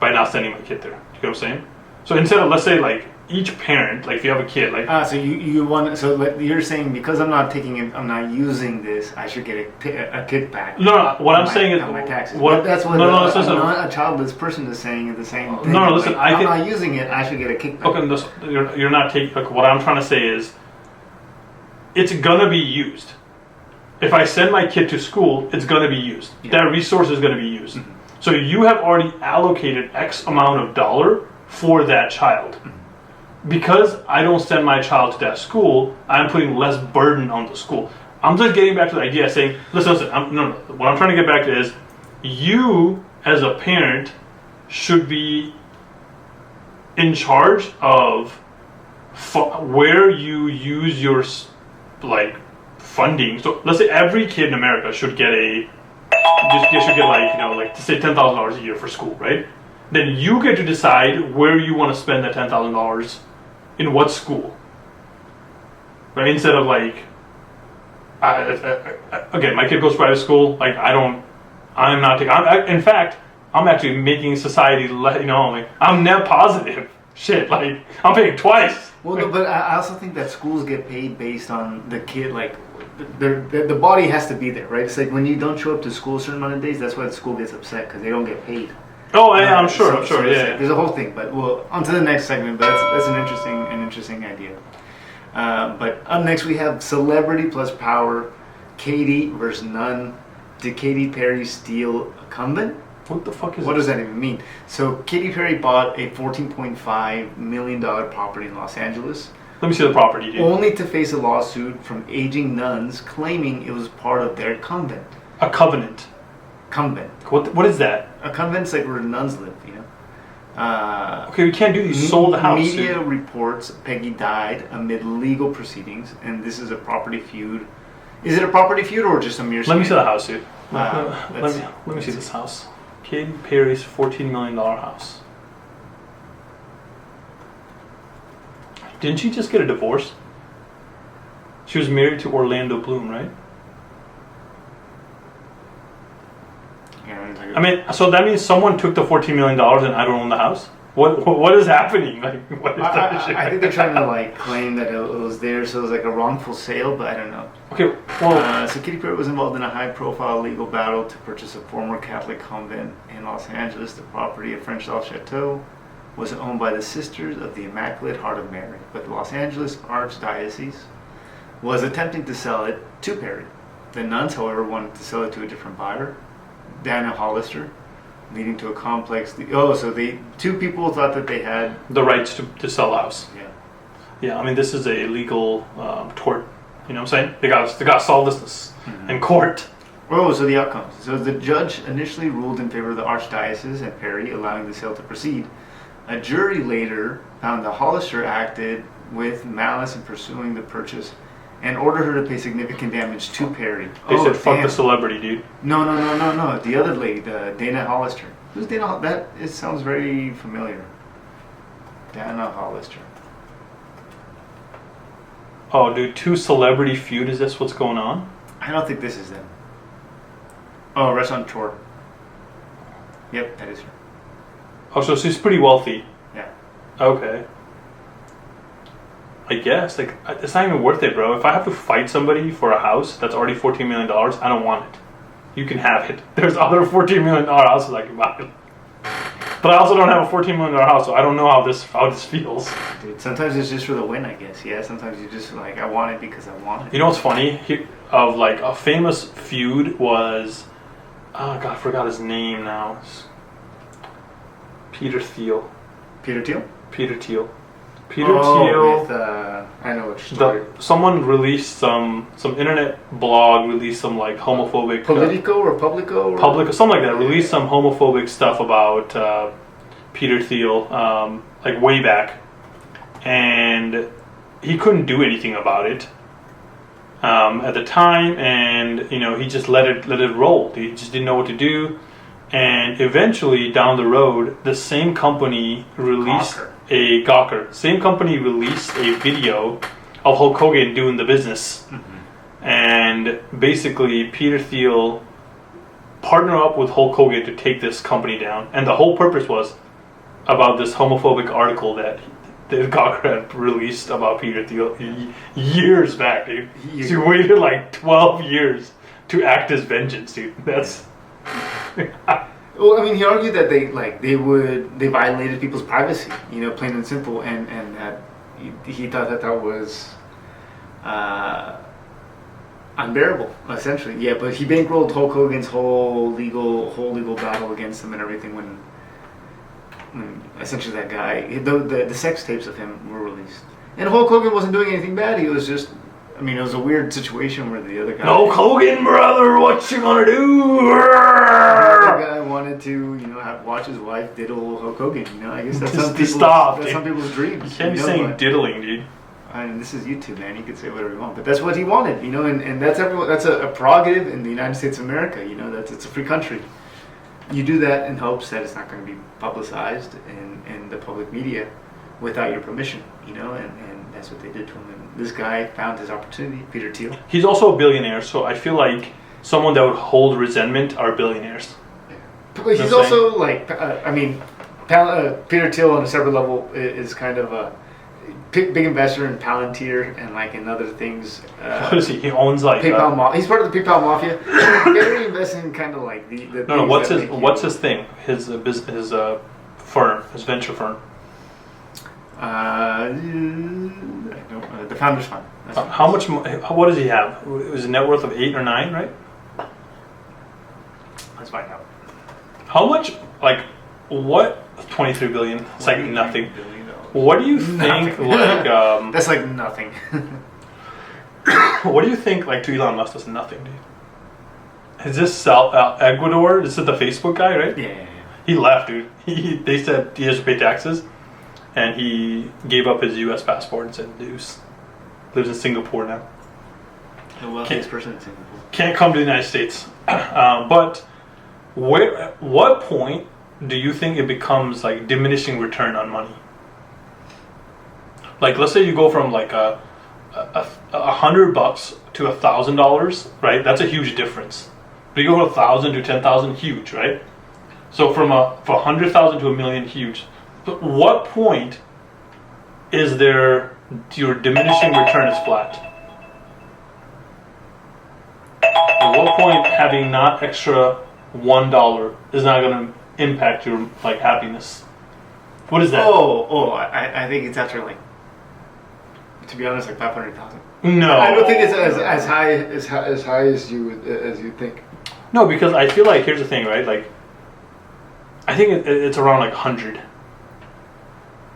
by not sending my kid there. You know what I'm saying? So instead of, let's say, like, each parent, like if you have a kid, like so you want, so like you're saying because I'm not taking it, I'm not using this, I should get a kickback. No, what I'm saying is on my taxes. That's what a childless person is saying is the same thing. No, listen, like, I'm not using it, I should get a kickback. Okay, you're not taking. Like, what I'm trying to say is, it's gonna be used. If I send my kid to school, it's gonna be used. Yeah. That resource is gonna be used. Mm-hmm. So you have already allocated X amount of dollar for that child. Mm-hmm. Because I don't send my child to that school, I'm putting less burden on the school. I'm just getting back to the idea saying, listen, what I'm trying to get back to is, you as a parent should be in charge of where you use your like funding. So let's say every kid in America should get like say $10,000 a year for school, right? Then you get to decide where you want to spend that $10,000 in what school, right? Instead of like, again, my kid goes to private school. Like in fact, I'm actually making society, I'm net positive. Shit, like I'm paying twice. Well, no, but I also think that schools get paid based on the kid, like the body has to be there, right? It's like when you don't show up to school a certain amount of days, that's why the school gets upset because they don't get paid. Oh, yeah, I'm sure. Yeah. There's a whole thing, but we'll on to the next segment. But that's an interesting idea. But up next we have celebrity plus power, Katy versus none. Did Katy Perry steal a convent? What the fuck is? What does that even mean? So Katy Perry bought a $14.5 million property in Los Angeles. Let me see the property, dude. Only to face a lawsuit from aging nuns claiming it was part of their convent. A covenant. Convent. What is that? A convent's like where nuns live, you know. Okay, we can't do these. Sold the house. Media reports Peggy died amid legal proceedings, and this is a property feud. Is it a property feud or just a mere? Let me see the house, dude. Let me see this house. Katy Perry's $14 million house. Didn't she just get a divorce? She was married to Orlando Bloom, right? I mean, so that means someone took the $14 million and I don't own the house? What is happening? Like, what is that shit? I think they're trying to like claim that it was there, so it was like a wrongful sale, but I don't know. Okay, well, so Katy Perry was involved in a high-profile legal battle to purchase a former Catholic convent in Los Angeles. The property, a French-style chateau, was owned by the Sisters of the Immaculate Heart of Mary, but the Los Angeles Archdiocese was attempting to sell it to Perry. The nuns, however, wanted to sell it to a different buyer, Dana Hollister, leading to a complex. Two people thought that they had the rights to sell the house. Yeah. Yeah, I mean, this is a legal tort. You know what I'm saying? They got to solve this in court. Oh, so the outcomes. So the judge initially ruled in favor of the Archdiocese and Perry, allowing the sale to proceed. A jury later found that Hollister acted with malice in pursuing the purchase and ordered her to pay significant damage to Perry. They said, fuck the celebrity, dude. No. The other lady, the Dana Hollister. Who's Dana? It sounds very familiar. Dana Hollister. Oh, dude, two celebrity feud. Is this what's going on? I don't think this is them. Oh, restaurateur. Yep, that is her. Oh, so she's pretty wealthy. Yeah. Okay. I guess. Like, it's not even worth it, bro. If I have to fight somebody for a house that's already $14 million, I don't want it. You can have it. There's other $14 million houses I can buy. But I also don't have a $14 million house, so I don't know how this feels. Dude, sometimes it's just for the win, I guess. Yeah, sometimes you just like, I want it because I want it. You know what's funny? Of like a famous feud was, oh God, I forgot his name now. Peter Thiel. Peter Thiel? Peter Thiel. With, I know which story. Someone released some internet blog released some like homophobic Politico or Publico? Publico, something like that. Released some homophobic stuff about Peter Thiel, like way back, and he couldn't do anything about it at the time, and he just let it roll. He just didn't know what to do, and eventually down the road, the same company released Same company released a video of Hulk Hogan doing the business. Mm-hmm. And basically Peter Thiel partnered up with Hulk Hogan to take this company down. And the whole purpose was about this homophobic article that Gawker had released about Peter Thiel years back, dude. He waited like 12 years to act as vengeance, dude. That's. Well, I mean, he argued that they violated people's privacy, plain and simple, and that he thought that was unbearable, essentially. Yeah, but he bankrolled Hulk Hogan's whole legal battle against him and everything when essentially that guy, the sex tapes of him were released. And Hulk Hogan wasn't doing anything bad. He was just, it was a weird situation where the other guy... Hulk Hogan, brother, what you gonna do? The other guy wanted to, watch his wife diddle Hulk Hogan. I guess that's some people's dreams. You can't be saying diddling, dude. And this is YouTube, man. You can say whatever you want, but that's what he wanted, and that's everyone. That's a prerogative in the United States of America. It's a free country. You do that in hopes that it's not going to be publicized in the public media without your permission, and that's what they did to him. And this guy found his opportunity, Peter Thiel. He's also a billionaire, so I feel like someone that would hold resentment are billionaires. But he's also Peter Thiel on a separate level is kind of a big investor in Palantir and in other things. What is he? He owns PayPal. He's part of the PayPal mafia. Very invested in kind of the. No. What's his thing? His firm, his venture firm. I don't know. The Founders Fund. How much? What does he have? It was a net worth of 8 or 9, right? Let's find out. How much? What? 23 billion. It's like nothing. What do you think? That's like nothing. What do you think? To Elon Musk, that's nothing, dude. Is this Ecuador? This is the Facebook guy, right? Yeah. He left, dude. They said he has to pay taxes, and he gave up his U.S. passport and said, "Deuce." Lives in Singapore now. The wealthiest person in Singapore. Can't come to the United States. But at what point do you think it becomes diminishing return on money? Let's say you go from $100 to $1,000, right? That's a huge difference. But you go from 1,000 to 10,000, huge, right? So from 100,000 to 1 million, huge. But what point is there your diminishing return is flat? At what point having not extra $1 is not going to impact your happiness? What is that? I think it's after to be honest, 500,000. No, I don't think it's as high as you think. No, because I feel here's the thing, right? I think it's around 100.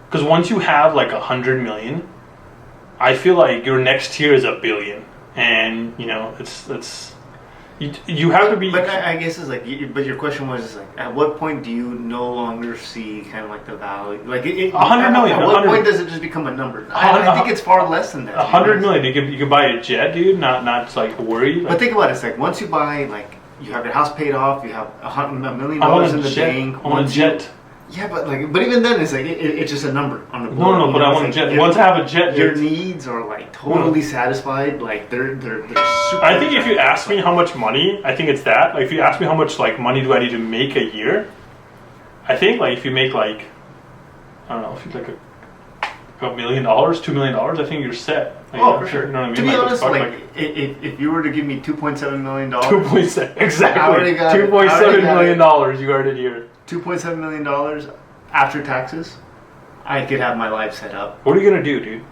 Because once you have 100 million, I feel your next tier is $1 billion, and it's you have to be. But I guess it's but your question was at what point do you no longer see kind of the value? 100 million. At what point does it just become a number? I think it's far less than that. 100 million. You can buy a jet, dude. Not worry. But think about it. It's once you buy you have your house paid off, you have $1 million in the bank. I want a jet. Yeah, but even then it's it's just a number on the board. No, but I want a jet. Once I have a jet, your needs are totally satisfied. They're super. I think if you ask me how much money, I think it's that. If you ask me how much money do I need to make a year, I think if you make I don't know, if you $1 million, $2 million, I think you're set. For sure. You know what I mean? To be honest, if you were to give me $2.7 million, 2.7 exactly. $2.7 million you earned a year. $2.7 million after taxes, I could have my life set up. What are you gonna do, dude?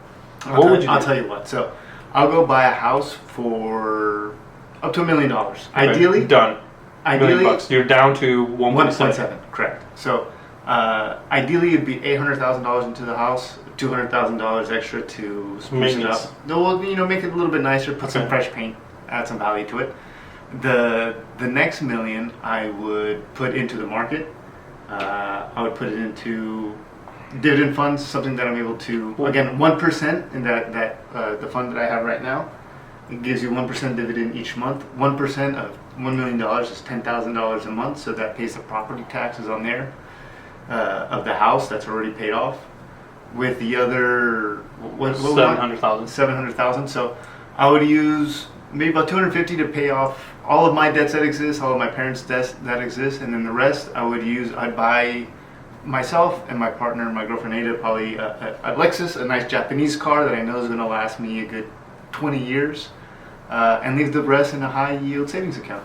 I'll tell you what. So, I'll go buy a house for up to $1 million. Okay. Ideally, done. Ideally, $1 million. You're down to 1.7. Correct. So, ideally, it'd be $800,000 into the house, $200,000 extra to spruce it up. Well, make it a little bit nicer, put some fresh paint, add some value to it. The next $1 million I would put into the market. I would put it into dividend funds, something that I'm able to, again, 1% in that the fund that I have right now. It gives you 1% dividend each month. 1% of $1 million is $10,000 a month, so that pays the property taxes on there of the house that's already paid off. With the other, what 700,000. 700,000. So I would use maybe about 250 to pay off all of my debts that exist, all of my parents' debts that exist, and then the rest I'd buy myself and my partner, my girlfriend Ada, probably a Lexus, a nice Japanese car that I know is going to last me a good 20 years, and leave the rest in a high yield savings account.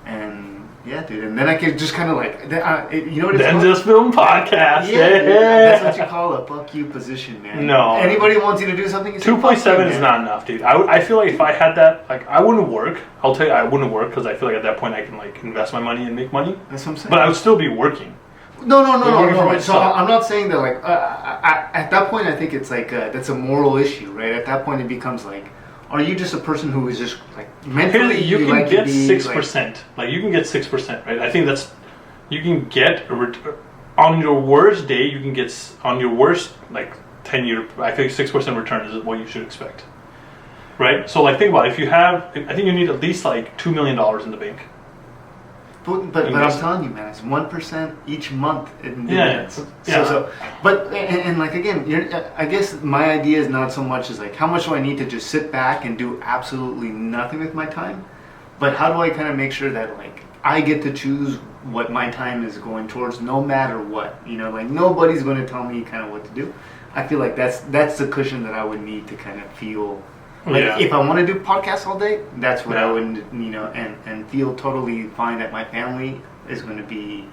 And yeah, dude, and then I could just kind of like, you know what it's Then called? Just Film Podcast. Yeah, dude, that's what you call a fuck you position, man. No. Anybody wants you to do something, you say, 2.7 is man. not enough, dude. I feel like if I had that, like, I wouldn't work. I'll tell you, I wouldn't work because I feel like at that point I can like invest my money and make money. That's what I'm saying. But I would still be working. No. working for So myself. I'm not saying that like at that point I think it's like that's a moral issue, right? At that point it becomes like, are you just a person who is just like mentally You can like get to be 6%. Like you can get 6%, right? I think that's you can get on your worst day. You can get on your worst like 10-year. I think 6% return is what you should expect, right? So like think about it. If you have, I think you need at least like $2 million in the bank. But I'm telling you, man, it's 1% each month in dividends. Yeah. So but and like again, I guess my idea is not so much as like how much do I need to just sit back and do absolutely nothing with my time, but how do I kind of make sure that like I get to choose what my time is going towards, no matter what. You know, like nobody's going to tell me kind of what to do. I feel like that's the cushion that I would need to kind of feel. Like if I want to do podcasts all day, that's what I would, you know, and feel totally fine that my family is going to be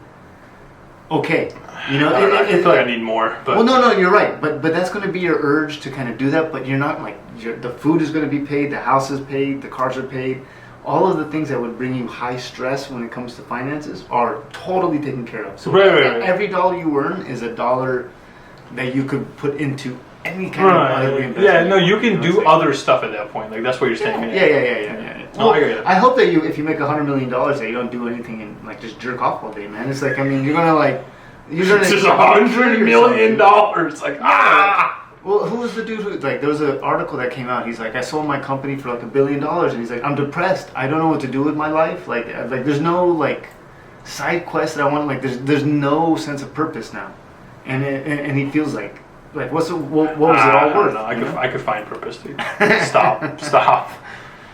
okay. You know, I feel like I need more. But well, no, you're right. But that's going to be your urge to kind of do that. But you're not like the food is going to be paid, the house is paid, the cars are paid. All of the things that would bring you high stress when it comes to finances are totally taken care of. So every dollar you earn is a dollar that you could put into any kind of other investment. Yeah, no, you can do other stuff at that point. Like that's what you're saying. Yeah. No, I get it. I hope that if you make $100 million, that you don't do anything and like just jerk off all day, man. It's like, I mean, you're gonna. It's just $100 million. Like Well, who was the dude who like? There was an article that came out. He's like, I sold my company for like $1 billion, and he's like, I'm depressed. I don't know what to do with my life. Like there's no like side quest that I want. Like there's no sense of purpose now, and he feels like what was it all worth? No, I could find purpose, dude. Stop.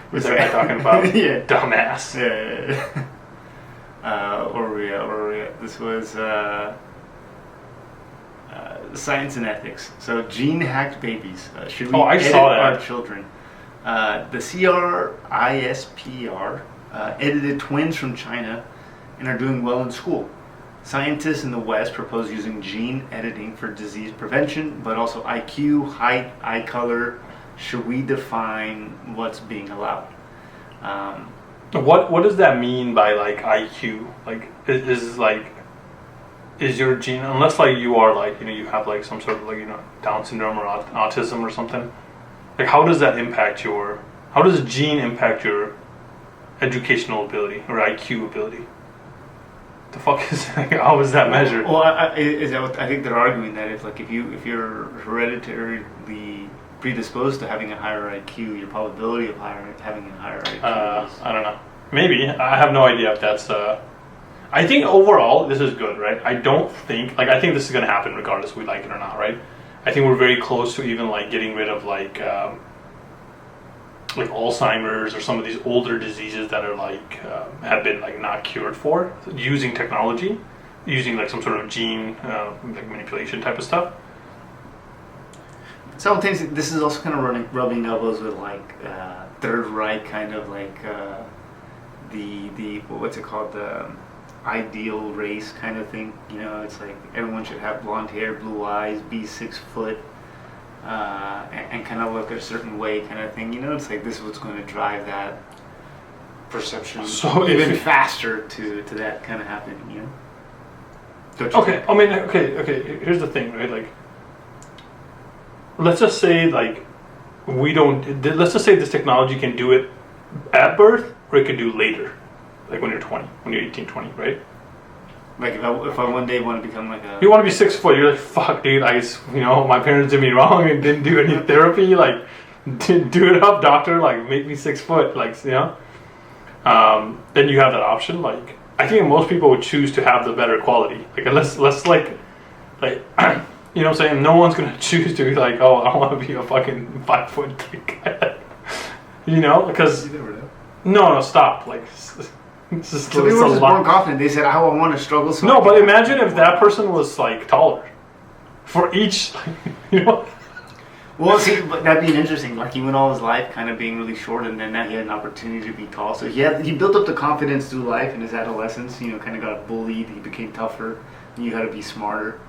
What's that guy talking about? Dumbass. Yeah. Where were we at? This was science and ethics. So gene-hacked babies. Should we edit our children? The CRISPR edited twins from China and are doing well in school. Scientists in the West propose using gene editing for disease prevention, but also IQ, height, eye color. Should we define what's being allowed? What does that mean by like IQ? Like is your gene, unless like you are like, you know, you have like some sort of like, you know, Down syndrome or autism or something, like how does gene impact your educational ability or IQ ability? The fuck is that? How is that measured? Well, is that what I think they're arguing, that if you're hereditarily predisposed to having a higher IQ, your probability of having a higher IQ is... I don't know. Maybe. I have no idea if that's... I think overall, this is good, right? I think this is going to happen regardless if we like it or not, right? I think we're very close to even like getting rid of like Alzheimer's or some of these older diseases that are like have been like not cured for, using technology, using like some sort of gene like manipulation type of stuff. Some things. This is also kind of rubbing elbows with like Third Reich, kind of like the what's it called, the ideal race kind of thing. You know, it's like everyone should have blonde hair, blue eyes, be 6 foot. And kind of look a certain way, kind of thing. You know, it's like this is what's going to drive that perception even faster to that kind of happening. You know. Okay. I mean, okay. Here's the thing, right? Like, let's just say like let's just say this technology can do it at birth, or it can do later, like when you're 20, when you're 18, 20, right? Like if I one day want to become like a... You want to be 6 foot, you're like, fuck, dude, my parents did me wrong and didn't do any therapy, like, do it up, doctor, like, make me 6 foot, like, you know? Then you have that option, like, I think most people would choose to have the better quality. Like, unless like, you know what I'm saying? No one's going to choose to be like, oh, I want to be a fucking 5 foot guy. You know? Because... You never know. No, stop, like... It's just, So they it's were a just lot. born confident. They said, "I want to struggle." So I No, can but have imagine more." if that person was like taller. For each, you know. Well, see, but that'd be interesting. Like he went all his life kind of being really short, and then now he had an opportunity to be tall. So he built up the confidence through life in his adolescence. You know, kind of got bullied. He became tougher. And you had to be smarter.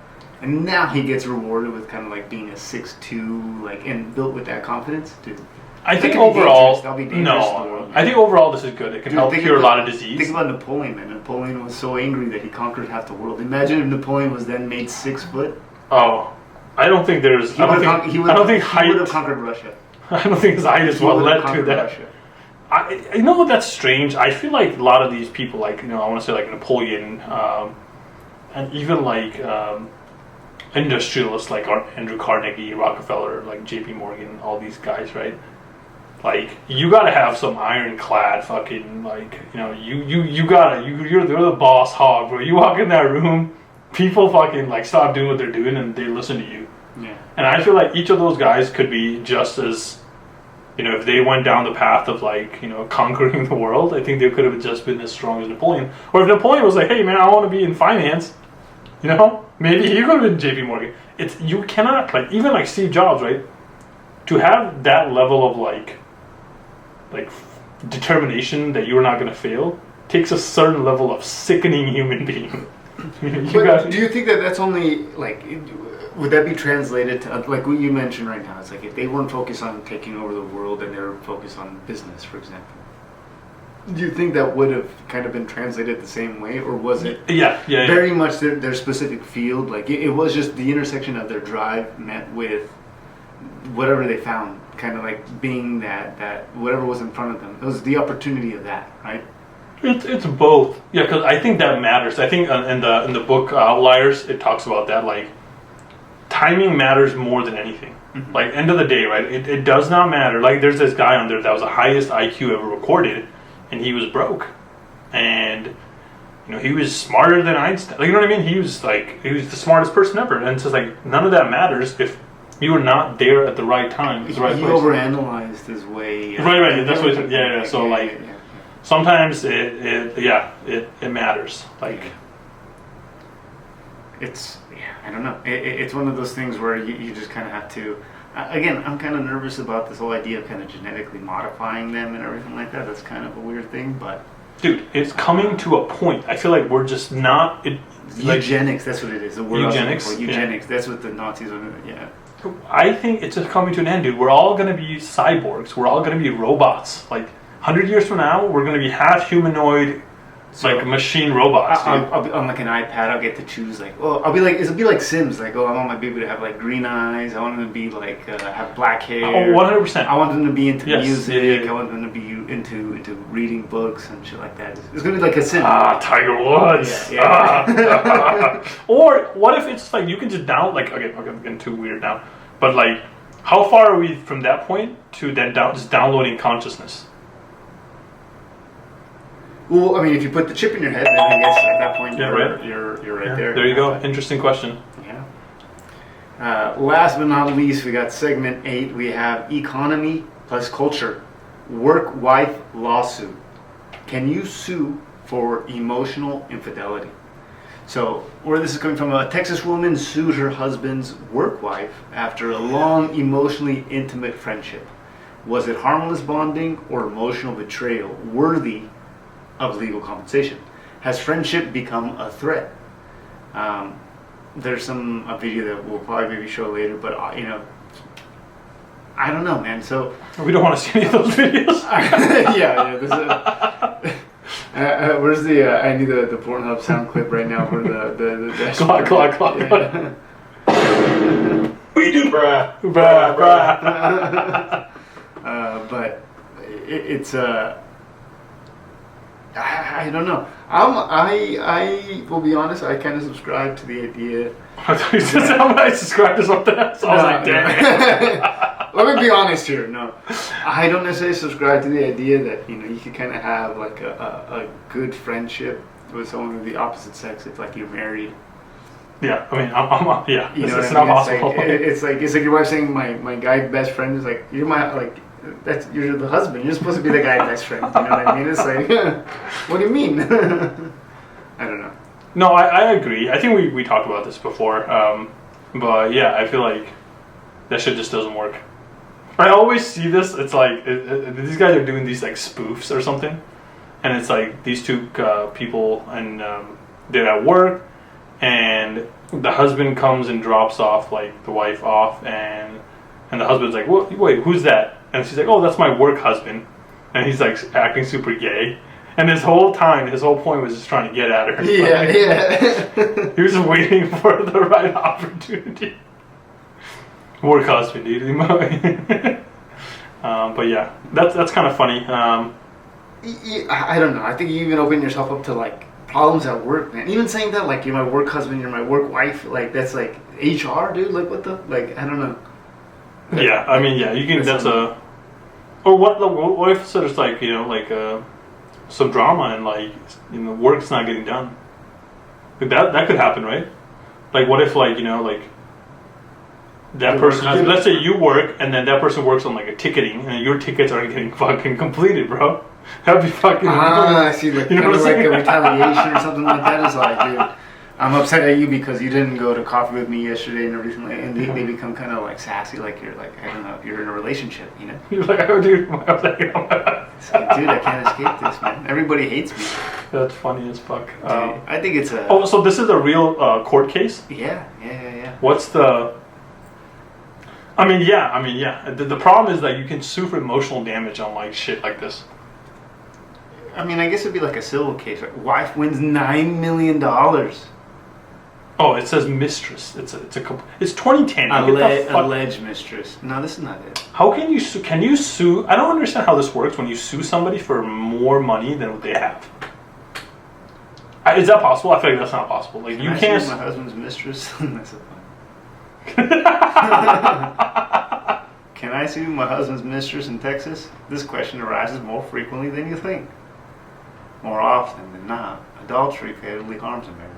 And now he gets rewarded with kind of like being a 6'2", like and built with that confidence. Dude, I think that could be overall, dangerous. That'll be dangerous to the no. world. I think overall this is good. It can Dude, help think cure a about- lot of disease. Think about Napoleon, man. Napoleon was so angry that he conquered half the world. Imagine if Napoleon was then made 6 foot. Oh, I don't think there's. I don't think. He would height. have conquered Russia. I don't think his height is He what would have led to conquered that. Russia. You know what? That's strange. I feel like a lot of these people, like I want to say like Napoleon, and even like industrialists like Andrew Carnegie, Rockefeller, like J.P. Morgan, all these guys, right? Like you gotta have some ironclad fucking like you're the boss hog, bro. You walk in that room, people fucking like stop doing what they're doing and they listen to you. Yeah. And I feel like each of those guys could be just as, if they went down the path of like, conquering the world, I think they could have just been as strong as Napoleon. Or if Napoleon was like, hey man, I want to be in finance, maybe he could have been JP Morgan. You cannot, like, even like Steve Jobs, right? To have that level of like determination that you're not going to fail takes a certain level of sickening human being. Do you think that that's only like? Would that be translated to like what you mentioned right now? It's like if they weren't focused on taking over the world and they were focused on business, for example. Do you think that would have kind of been translated the same way, or was it very much their specific field? Like it was just the intersection of their drive met with whatever they found, kind of like being that whatever was in front of them. It was the opportunity of that, right? It's both. Yeah, because I think that matters. I think in the book Outliers, it talks about that. Like, timing matters more than anything. Mm-hmm. Like, end of the day, right? It does not matter. Like, there's this guy on there that was the highest IQ ever recorded, and he was broke. And, he was smarter than Einstein. Like, you know what I mean? He was the smartest person ever. And it's just like, none of that matters if you were not there at the right time. At the right he place. Overanalyzed his way. Right. That's what. Yeah. So sometimes it matters. Like it's I don't know. It's one of those things where you just kind of have to. Again, I'm kind of nervous about this whole idea of kind of genetically modifying them and everything like that. That's kind of a weird thing, but dude, it's coming to a point. I feel like we're just not. Eugenics. That's what it is. The word eugenics. Eugenics. Yeah. That's what the Nazis were. Yeah. I think it's just coming to an end, dude. We're all going to be cyborgs. We're all going to be robots. Like 100 years from now, we're going to be half humanoid, like machine robots. I'll be on like an iPad. I'll get to choose it'll be like Sims. Like, I want my baby to have like green eyes. I want them to be like have black hair. Oh, 100%. I want them to be into music. Yeah. I want them to be into reading books and shit like that. It's gonna be like a Sim. Tiger Woods. Yeah. Or what if it's like you can just okay, I'm getting too weird now, but like, how far are we from that point to then just downloading consciousness? Well, I mean, if you put the chip in your head, then I guess at that point you're right there. There you go. Interesting question. Yeah. Last but not least, we got segment 8. We have economy plus culture. Work-wife lawsuit. Can you sue for emotional infidelity? So, where this is coming from, a Texas woman sued her husband's work wife after a long, emotionally intimate friendship. Was it harmless bonding or emotional betrayal worthy of legal compensation? Has friendship become a threat? There's a video that we'll probably maybe show later, but I don't know, man. So we don't want to see any of those videos. yeah. Where's the? I need the Pornhub sound clip right now for the clock. We do, bruh. But it's I don't know. I will be honest. I kind of subscribe to the idea. I thought you said I subscribe to something else. I was like, damn. Let me be honest here. No, I don't necessarily subscribe to the idea that you could kind of have like a good friendship with someone of the opposite sex if like you're married. Yeah, I mean, it's what not I mean? possible. It's like your wife saying my guy best friend is like you're my like You're the husband. You're supposed to be the guy's best friend. You know what I mean? It's like, what do you mean? I don't know. No, I agree. I think we talked about this before. But yeah, I feel like that shit just doesn't work. I always see this. It's like these guys are doing these like spoofs or something, and it's like these two people, and they're at work, and the husband comes and drops off like the wife off, and the husband's like, wait, who's that? And she's like, oh, that's my work husband, and he's like acting super gay. And his whole point was just trying to get at her. Yeah. He was just waiting for the right opportunity. Work husband, dude. But yeah, that's kind of funny. I don't know. I think you even open yourself up to like problems at work, man. Even saying that, like, you're my work husband, you're my work wife, like that's like HR, dude. Like what the, like, I don't know. Yeah, I mean, yeah, you can. That's a. Or what if so there's like, you know, like some drama and like, you know, work's not getting done. Like that could happen, right? Like what if, like, you know, like that person, let's say you work and then that person works on like a ticketing and your tickets aren't getting fucking completed, bro. That'd be fucking. I see, like, you know kind of what I'm like saying? a retaliation or something like that. It's like, dude, I'm upset at you because you didn't go to coffee with me yesterday and everything, and they become kind of like sassy, like you're like, I don't know, you're in a relationship, you know? You're like, oh, dude, It's like, dude, I can't escape this, man. Everybody hates me. That's funny as fuck. Dude, I think it's a. Oh, so this is a real court case? Yeah. What's the? I mean, yeah. The problem is that you can sue for emotional damage on like shit like this. I mean, I guess it'd be like a civil case. Like, wife wins $9 million. Oh, it says mistress. It's 2010. Alleged mistress. No, this is not it. How can you sue? Can you sue? I don't understand how this works when you sue somebody for more money than what they have. Is that possible? I feel like that's not possible. Like, you can't. Sue my husband's mistress. That's so funny. Can I sue my husband's mistress in Texas? This question arises more frequently than you think. More often than not, adultery fatally harms a marriage.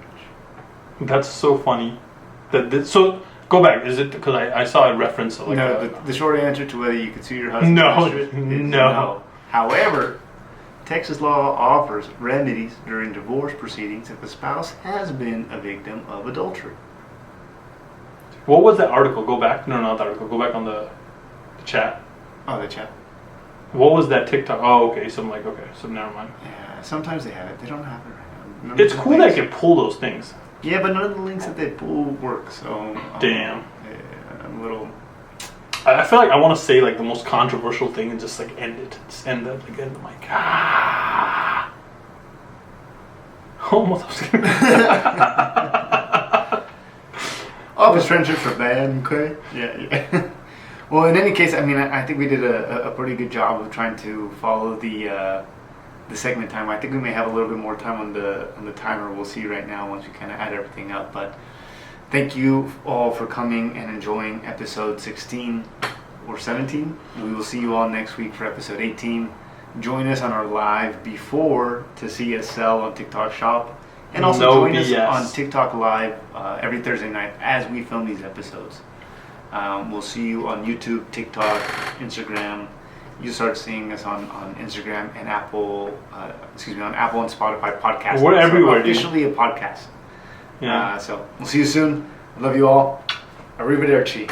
That's so funny. So go back. Is it because I saw a reference? Like no, the short answer to whether you could sue your husband's mistress is no. However, Texas law offers remedies during divorce proceedings if the spouse has been a victim of adultery. What was that article? Go back. No, not the article. Go back on the chat. Oh, the chat. What was that TikTok? Oh, okay. So I'm like, okay. So never mind. Yeah, sometimes they have it. They don't have it right now. It's cool that I can pull those things. Yeah, but none of the links that they pull work. So damn. Yeah, I'm a little. I feel like I want to say like the most controversial thing and just like end it. Just end it again. I'm like, almost. Office friendships are bad, okay? Yeah. Well, in any case, I mean, I think we did a pretty good job of trying to follow the segment time. I think we may have a little bit more time on the timer. We'll see right now once we kind of add everything up. But thank you all for coming and enjoying episode 16 or 17. We will see you all next week for episode 18. Join us on our live before to see us sell on TikTok Shop. And also join us on TikTok Live every Thursday night as we film these episodes. We'll see you on YouTube, TikTok, Instagram. You start seeing us on Instagram and Apple, on Apple and Spotify podcasts. We're everywhere, officially a podcast. Yeah. So we'll see you soon. I love you all. Arrivederci.